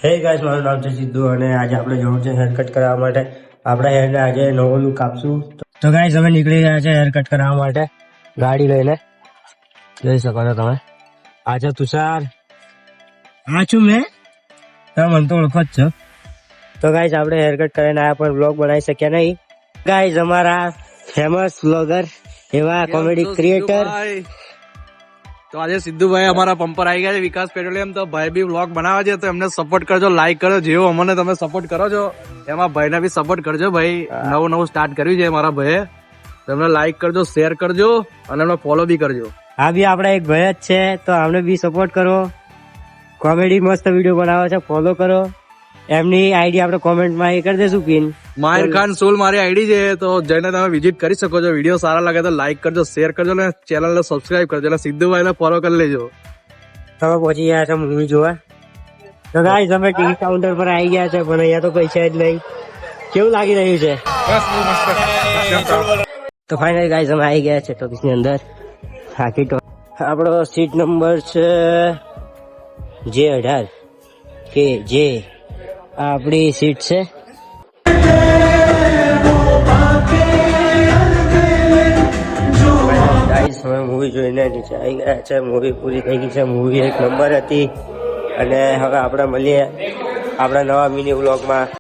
હે ગાઈસ, મારું નામ છે સિદ્ધુ અને આજે આપણે જવું છે હેર કટ કરાવવા માટે. આપણા હેરને આજે નવો લુક આપશું. તો ગાઈસ, અમે નીકળી ગયા છે હેર કટ કરાવવા માટે ગાડી લઈને. જોઈ શકો છો તમે. આજે તુષાર હા છું મેં, તમે મને તો ઓળખો જ છો. તો ગાઈસ, આપણે હેર કટ કરીને આયા પણ બ્લોગ બનાવી શક્યા નહીં. ગાઈસ, અમારા ફેમસ બ્લોગર એવા કોમેડી ક્રિએટર તો આજે સિદ્ધુભાઈ અમારા પંપર આવી ગયા છે વિકાસ પેટ્રોલિયમ. તો ભાઈ બી વ્લોગ બનાવે છે તો એમને સપોર્ટ કરજો, લાઈક કરજો. જેવો અમને તમે સપોર્ટ કરો છો એમાં ભાઈને બી સપોર્ટ કરજો. ભાઈ નવું સ્ટાર્ટ કર્યું છે મારા ભાઈએ. તમને લાઈક કરજો, શેર કરજો અને એમને ફોલો બી કરજો. આ બી આપડા એક ભાઈ જ છે, તો આમને બી સપોર્ટ કરો. કોમેડી મસ્ત વિડીયો બનાવે છે, ફોલો કરો. એમની આઈડી આપણે કોમેન્ટમાં એ કરી દેશું પિન. માહિર ખાન સોલ મારી આઈડી છે, તો જઈને તમે વિઝિટ કરી શકો છો. વિડીયો સારા લાગે તો લાઈક કરજો, શેર કરજો અને ચેનલને સબસ્ક્રાઇબ કરજો અને સિદ્ધુભાઈને ફોલો કરી લેજો. તમે પહોંચી ગયા છો મૂવી જોવા. તો ગાઈસ, અમે ટિકિટ કાઉન્ટર પર આવી ગયા છે પણ અહીંયા તો પૈસા જ નહીં. કેવું લાગી રહ્યું છે? તો ફાઇનલી ગાઈસ, અમે આવી ગયા છે ટોકીસની અંદર. હાકી તો આપણો સીટ નંબર છે J18 કે જે આપણી સીટ છે. ગાઈસ, હવે મૂવી જોઈને નીચે આવી ગયા છે. મૂવી પૂરી થઈ ગઈ છે. મૂવી એક નંબર હતી અને હવે આપણે મળીએ આપણા નવા મિની વ્લોગમાં.